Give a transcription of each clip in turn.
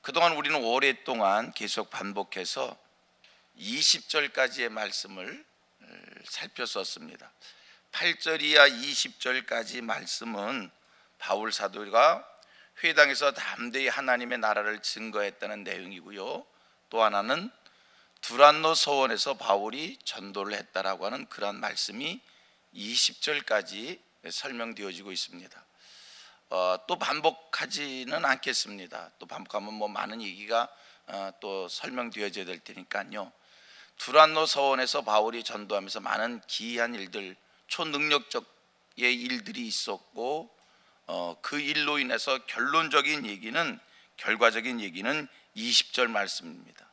그동안 우리는 오랫동안 계속 반복해서 20절까지의 말씀을 살폈었습니다. 8절 이하 20절까지 말씀은 바울 사도가 회당에서 담대히 하나님의 나라를 증거했다는 내용이고요, 또 하나는 두란노 서원에서 바울이 전도를 했다라고 하는 그런 말씀이 20절까지 설명되어지고 있습니다. 또 반복하지는 않겠습니다. 또 반복하면 많은 얘기가 또 설명되어져야 될 테니까요. 두란노 서원에서 바울이 전도하면서 많은 기이한 일들, 초능력적의 일들이 있었고, 그 일로 인해서 결론적인 얘기는, 결과적인 얘기는 20절 말씀입니다.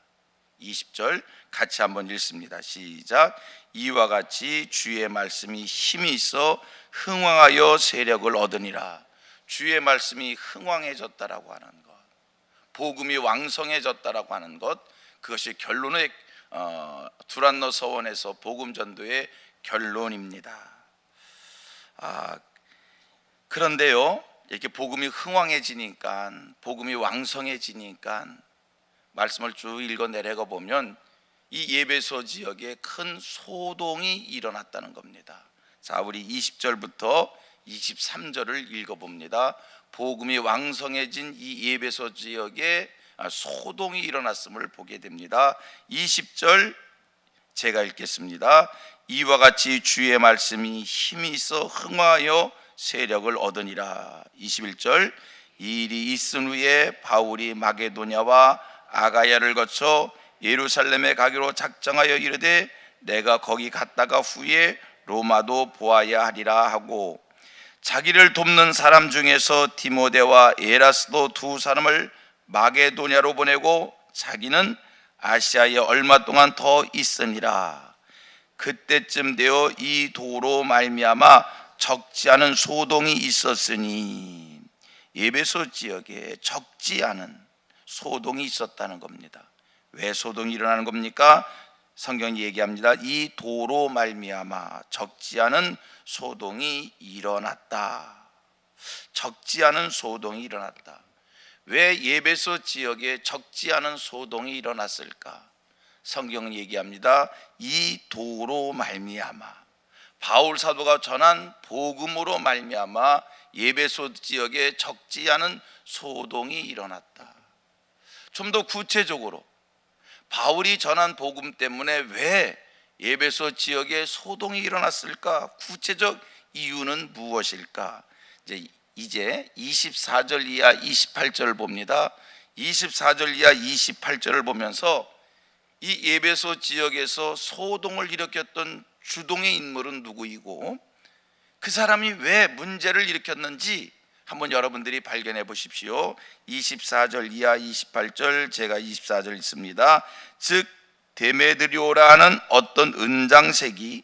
20절 같이 한번 읽습니다. 시작. 이와 같이 주의 말씀이 힘이 있어 흥왕하여 세력을 얻으니라. 주의 말씀이 흥왕해졌다라고 하는 것, 복음이 왕성해졌다라고 하는 것, 그것이 결론의 두란노 서원에서 복음 전도의 결론입니다. 그런데요, 이렇게 복음이 흥왕해지니까, 복음이 왕성해지니까 말씀을 쭉 읽어 내려가 보면 이 예배소 지역에 큰 소동이 일어났다는 겁니다. 자, 우리 20절부터 23절을 읽어봅니다. 복음이 왕성해진 이 예배소 지역에 소동이 일어났음을 보게 됩니다. 20절 제가 읽겠습니다. 이와 같이 주의 말씀이 힘이 있어 흥하여 세력을 얻으니라. 21절 이 일이 있은 후에 바울이 마게도냐와 아가야를 거쳐 예루살렘에 가기로 작정하여 이르되 내가 거기 갔다가 후에 로마도 보아야 하리라 하고, 자기를 돕는 사람 중에서 디모데와 에라스도 두 사람을 마게도냐로 보내고 자기는 아시아에 얼마 동안 더 있으니라. 그때쯤 되어 이 도로 말미암아 적지 않은 소동이 있었으니, 예배소 지역에 적지 않은 소동이 있었다는 겁니다. 왜 소동이 일어나는 겁니까? 성경이 얘기합니다. 이 도로 말미암아 적지 않은 소동이 일어났다. 적지 않은 소동이 일어났다. 왜 예배소 지역에 적지 않은 소동이 일어났을까? 성경은 얘기합니다. 이 도로 말미암아, 바울 사도가 전한 복음으로 말미암아 예배소 지역에 적지 않은 소동이 일어났다. 좀 더 구체적으로 바울이 전한 복음 때문에 왜 예배소 지역에 소동이 일어났을까? 구체적 이유는 무엇일까? 이제 24절 이하 28절을 봅니다. 24절 이하 28절을 보면서 이 예배소 지역에서 소동을 일으켰던 주동의 인물은 누구이고, 그 사람이 왜 문제를 일으켰는지 한번 여러분들이 발견해 보십시오. 24절 이하 28절 제가 24절 읽습니다. 즉 데메드리오라는 어떤 은장색이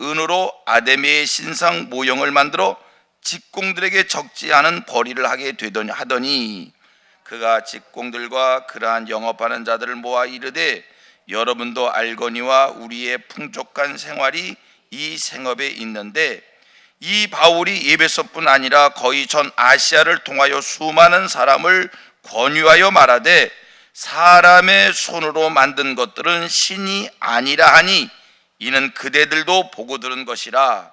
은으로 아데미의 신상 모형을 만들어 직공들에게 적지 않은 벌이를 하게 하더니 그가 직공들과 그러한 영업하는 자들을 모아 이르되 여러분도 알거니와 우리의 풍족한 생활이 이 생업에 있는데, 이 바울이 예배소뿐 아니라 거의 전 아시아를 통하여 수많은 사람을 권유하여 말하되 사람의 손으로 만든 것들은 신이 아니라 하니 이는 그대들도 보고 들은 것이라.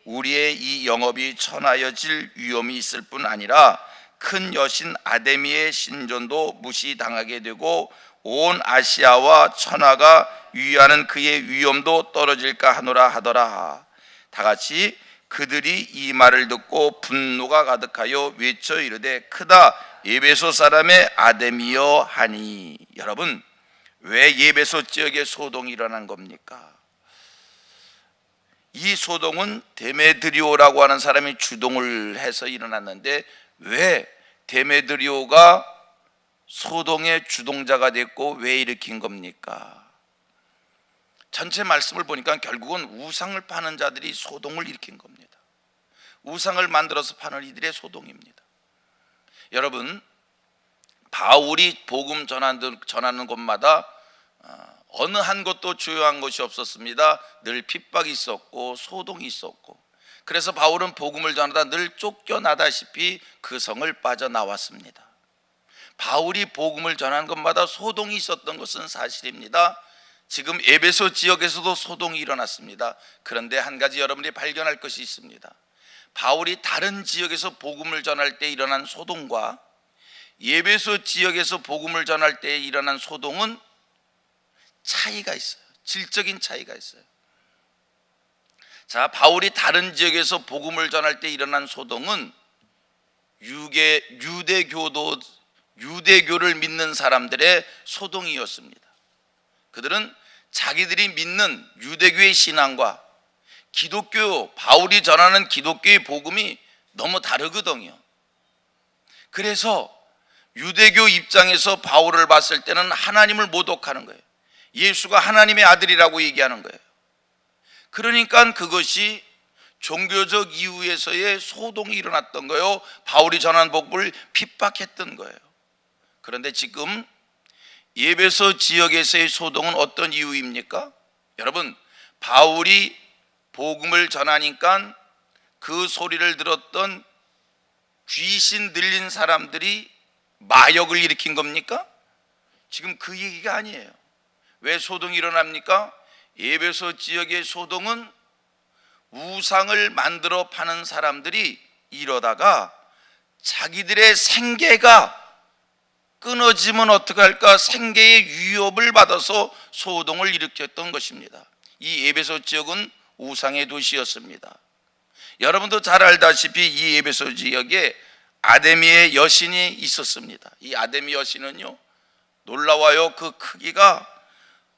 우리의 이 영업이 천하여질 위험이 있을 뿐 아니라 큰 여신 아데미의 신전도 무시당하게 되고 온 아시아와 천하가 위하는 그의 위엄도 떨어질까 하노라 하더라. 다 같이 그들이 이 말을 듣고 분노가 가득하여 외쳐 이르되 크다 예배소 사람의 아데미여 하니. 여러분, 왜 예배소 지역에 소동이 일어난 겁니까? 이 소동은 데메드리오라고 하는 사람이 주동을 해서 일어났는데, 왜 데메드리오가 소동의 주동자가 됐고 왜 일으킨 겁니까? 전체 말씀을 보니까 결국은 우상을 파는 자들이 소동을 일으킨 겁니다. 우상을 만들어서 파는 이들의 소동입니다. 여러분, 바울이 복음 전하는 곳마다 어느 한 곳도 주요한 것이 없었습니다. 늘 핍박이 있었고 소동이 있었고, 그래서 바울은 복음을 전하다 늘 쫓겨나다시피 그 성을 빠져나왔습니다. 바울이 복음을 전한 것마다 소동이 있었던 것은 사실입니다. 지금 에베소 지역에서도 소동이 일어났습니다. 그런데 한 가지 여러분이 발견할 것이 있습니다. 바울이 다른 지역에서 복음을 전할 때 일어난 소동과 에베소 지역에서 복음을 전할 때 일어난 소동은 차이가 있어요. 질적인 차이가 있어요. 자, 바울이 다른 지역에서 복음을 전할 때 일어난 소동은 유대교를 믿는 사람들의 소동이었습니다. 그들은 자기들이 믿는 유대교의 신앙과 바울이 전하는 기독교의 복음이 너무 다르거든요. 그래서 유대교 입장에서 바울을 봤을 때는 하나님을 모독하는 거예요. 예수가 하나님의 아들이라고 얘기하는 거예요. 그러니까 그것이 종교적 이유에서의 소동이 일어났던 거예요. 바울이 전한 복음을 핍박했던 거예요. 그런데 지금 에베소 지역에서의 소동은 어떤 이유입니까? 여러분, 바울이 복음을 전하니까 그 소리를 들었던 귀신 들린 사람들이 마역을 일으킨 겁니까? 지금 그 얘기가 아니에요. 왜 소동이 일어납니까? 에베소 지역의 소동은 우상을 만들어 파는 사람들이 이러다가 자기들의 생계가 끊어지면 어떡할까 생계의 위협을 받아서 소동을 일으켰던 것입니다. 이 에베소 지역은 우상의 도시였습니다. 여러분도 잘 알다시피 이 에베소 지역에 아데미의 여신이 있었습니다. 이 아데미 여신은요, 놀라워요. 그 크기가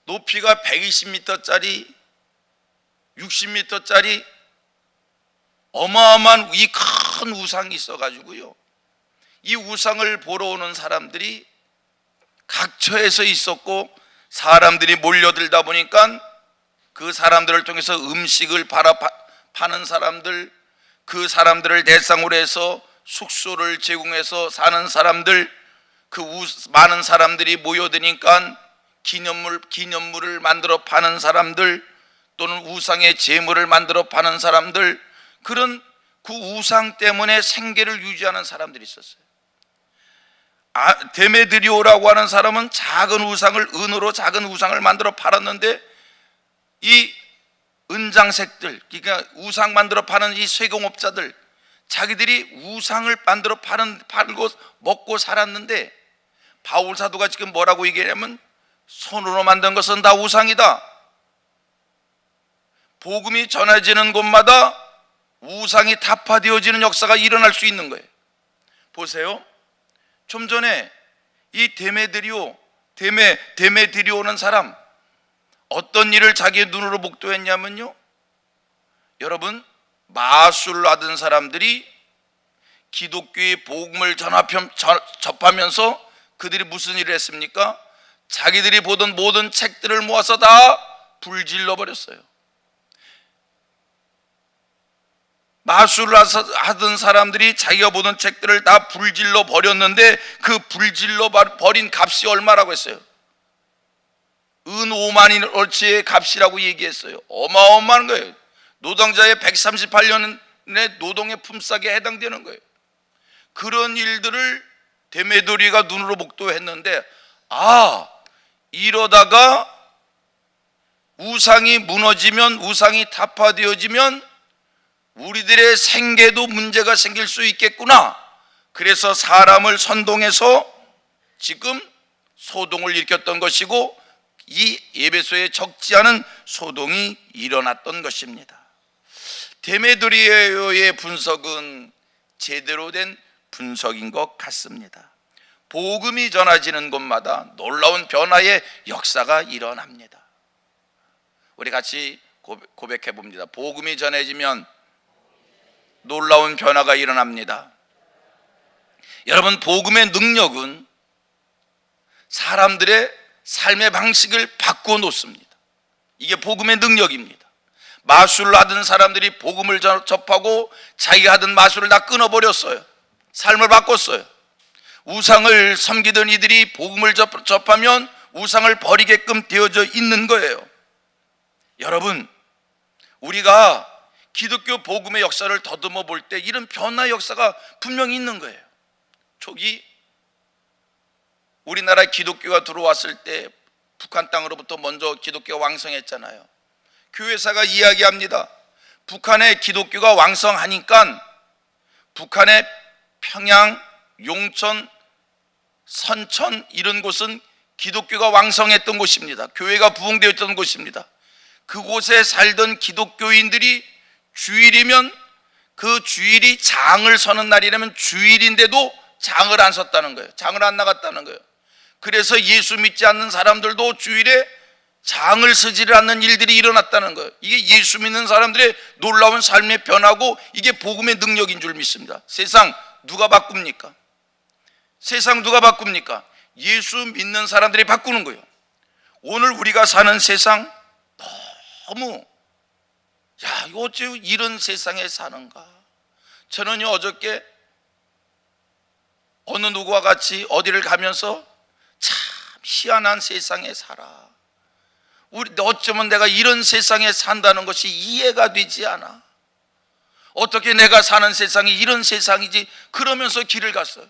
높이가 120m짜리 60m짜리 어마어마한 이 큰 우상이 있어가지고요, 이 우상을 보러 오는 사람들이 각처에서 있었고, 사람들이 몰려들다 보니까 그 사람들을 통해서 음식을 파는 사람들, 그 사람들을 대상으로 해서 숙소를 제공해서 사는 사람들, 많은 사람들이 모여드니까 기념물을 만들어 파는 사람들, 또는 우상의 제물을 만들어 파는 사람들, 그런 그 우상 때문에 생계를 유지하는 사람들이 있었어요. 데메드리오라고 하는 사람은 은으로 작은 우상을 만들어 팔았는데, 이 은장색들, 그러니까 우상 만들어 파는 이 세공업자들, 자기들이 우상을 만들어 팔고 먹고 살았는데, 바울 사도가 지금 뭐라고 얘기하냐면 손으로 만든 것은 다 우상이다. 복음이 전해지는 곳마다 우상이 타파되어지는 역사가 일어날 수 있는 거예요. 보세요. 좀 전에 이 데메드리오는 사람, 어떤 일을 자기의 눈으로 목도했냐면요, 여러분, 마술을 하던 사람들이 기독교의 복음을 접하면서 그들이 무슨 일을 했습니까? 자기들이 보던 모든 책들을 모아서 다 불질러 버렸어요. 마술을 하던 사람들이 자기가 보던 책들을 다 불질러 버렸는데, 그 불질러 버린 값이 얼마라고 했어요? 은 5만원어치의 값이라고 얘기했어요. 어마어마한 거예요. 노동자의 138년의 노동의 품삯에 해당되는 거예요. 그런 일들을 데메드리가 눈으로 목도했는데, 이러다가 우상이 무너지면, 우상이 타파되어지면 우리들의 생계도 문제가 생길 수 있겠구나. 그래서 사람을 선동해서 지금 소동을 일으켰던 것이고, 이 에베소에 적지 않은 소동이 일어났던 것입니다. 데메드리오의 분석은 제대로 된 분석인 것 같습니다. 복음이 전해지는 곳마다 놀라운 변화의 역사가 일어납니다. 우리 같이 고백해 봅니다. 복음이 전해지면 놀라운 변화가 일어납니다. 여러분, 복음의 능력은 사람들의 삶의 방식을 바꾸어 놓습니다. 이게 복음의 능력입니다. 마술을 하던 사람들이 복음을 접하고 자기가 하던 마술을 다 끊어버렸어요. 삶을 바꿨어요. 우상을 섬기던 이들이 복음을 접하면 우상을 버리게끔 되어져 있는 거예요. 여러분, 우리가 기독교 복음의 역사를 더듬어 볼 때 이런 변화 역사가 분명히 있는 거예요. 초기 우리나라에 기독교가 들어왔을 때 북한 땅으로부터 먼저 기독교가 왕성했잖아요. 교회사가 이야기합니다. 북한의 기독교가 왕성하니까 북한의 평양, 용천, 선천 이런 곳은 기독교가 왕성했던 곳입니다. 교회가 부흥되었던 곳입니다. 그곳에 살던 기독교인들이 주일이면 그 주일이 장을 서는 날이라면 주일인데도 장을 안 섰다는 거예요. 장을 안 나갔다는 거예요. 그래서 예수 믿지 않는 사람들도 주일에 장을 서지를 않는 일들이 일어났다는 거예요. 이게 예수 믿는 사람들의 놀라운 삶의 변화고 이게 복음의 능력인 줄 믿습니다. 세상 누가 바꿉니까? 세상 누가 바꿉니까? 예수 믿는 사람들이 바꾸는 거예요. 오늘 우리가 사는 세상 너무 이거 어째 이런 세상에 사는가? 저는요 어저께 어느 누구와 같이 어디를 가면서 참 희한한 세상에 살아. 어쩌면 내가 이런 세상에 산다는 것이 이해가 되지 않아. 어떻게 내가 사는 세상이 이런 세상이지? 그러면서 길을 갔어요.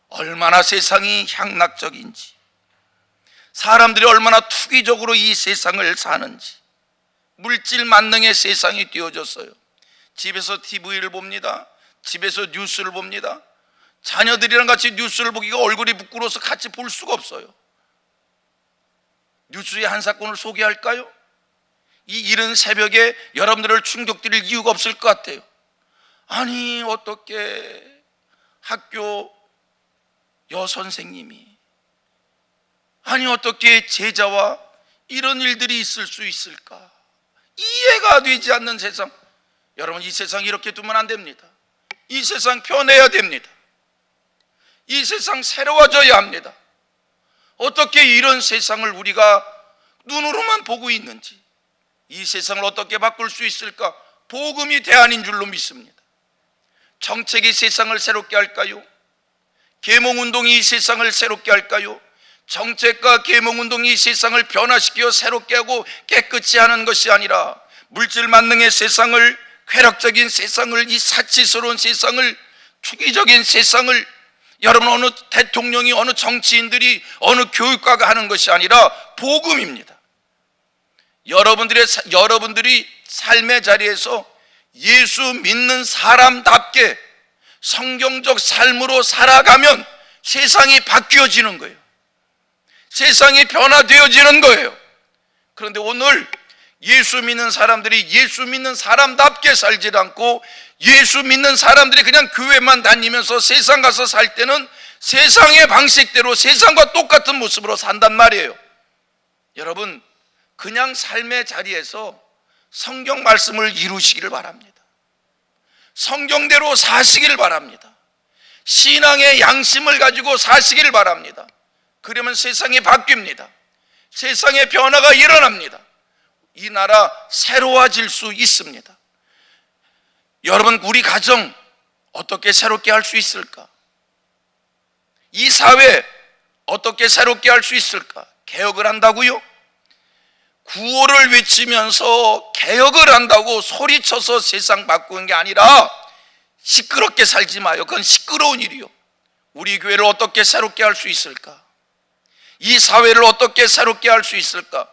얼마나 세상이 향락적인지, 사람들이 얼마나 투기적으로 이 세상을 사는지, 물질 만능의 세상이 되어졌어요. 집에서 TV를 봅니다. 집에서 뉴스를 봅니다. 자녀들이랑 같이 뉴스를 보기가 얼굴이 부끄러워서 같이 볼 수가 없어요. 뉴스의 한 사건을 소개할까요? 이 이른 새벽에 여러분들을 충격드릴 이유가 없을 것 같아요. 아니 어떻게 학교 여선생님이, 아니 어떻게 제자와 이런 일들이 있을 수 있을까? 이해가 되지 않는 세상. 여러분 이 세상 이렇게 두면 안 됩니다. 이 세상 변해야 됩니다. 이 세상 새로워져야 합니다. 어떻게 이런 세상을 우리가 눈으로만 보고 있는지, 이 세상을 어떻게 바꿀 수 있을까? 복음이 대안인 줄로 믿습니다. 정책이 세상을 새롭게 할까요? 계몽운동이 이 세상을 새롭게 할까요? 정책과 계몽운동이 이 세상을 변화시켜 새롭게 하고 깨끗이 하는 것이 아니라 물질 만능의 세상을, 쾌락적인 세상을, 이 사치스러운 세상을, 투기적인 세상을 여러분 어느 대통령이, 어느 정치인들이, 어느 교육가가 하는 것이 아니라 복음입니다. 여러분들이 삶의 자리에서 예수 믿는 사람답게 성경적 삶으로 살아가면 세상이 바뀌어지는 거예요. 세상이 변화되어지는 거예요. 그런데 오늘 예수 믿는 사람들이 예수 믿는 사람답게 살지 않고 예수 믿는 사람들이 그냥 교회만 다니면서 세상 가서 살 때는 세상의 방식대로 세상과 똑같은 모습으로 산단 말이에요. 여러분 그냥 삶의 자리에서 성경 말씀을 이루시기를 바랍니다. 성경대로 사시기를 바랍니다. 신앙의 양심을 가지고 사시기를 바랍니다. 그러면 세상이 바뀝니다. 세상의 변화가 일어납니다. 이 나라 새로워질 수 있습니다. 여러분 우리 가정 어떻게 새롭게 할 수 있을까? 이 사회 어떻게 새롭게 할 수 있을까? 개혁을 한다고요? 구호를 외치면서 개혁을 한다고 소리쳐서 세상 바꾸는 게 아니라 시끄럽게 살지 마요. 그건 시끄러운 일이요. 우리 교회를 어떻게 새롭게 할 수 있을까? 이 사회를 어떻게 새롭게 할 수 있을까?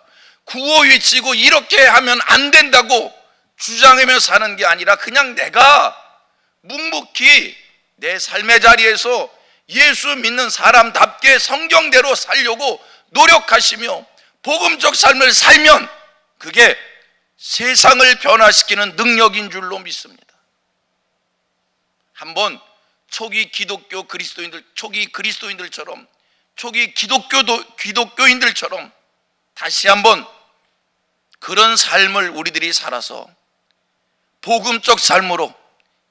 구호 외치고 이렇게 하면 안 된다고 주장하며 사는 게 아니라 그냥 내가 묵묵히 내 삶의 자리에서 예수 믿는 사람답게 성경대로 살려고 노력하시며 복음적 삶을 살면 그게 세상을 변화시키는 능력인 줄로 믿습니다. 한번 초기 그리스도인들처럼 초기 기독교인들처럼 다시 한번 그런 삶을 우리들이 살아서 복음적 삶으로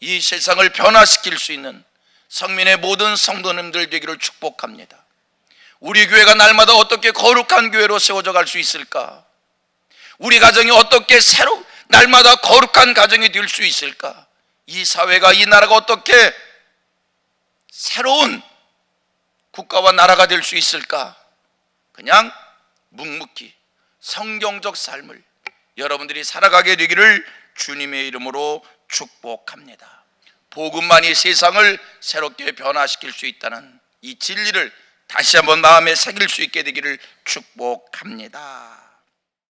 이 세상을 변화시킬 수 있는 성민의 모든 성도님들 되기를 축복합니다. 우리 교회가 날마다 어떻게 거룩한 교회로 세워져 갈 수 있을까? 우리 가정이 어떻게 날마다 거룩한 가정이 될 수 있을까? 이 사회가, 이 나라가 어떻게 새로운 국가와 나라가 될 수 있을까? 그냥 묵묵히 성경적 삶을 여러분들이 살아가게 되기를 주님의 이름으로 축복합니다. 복음만이 세상을 새롭게 변화시킬 수 있다는 이 진리를 다시 한번 마음에 새길 수 있게 되기를 축복합니다.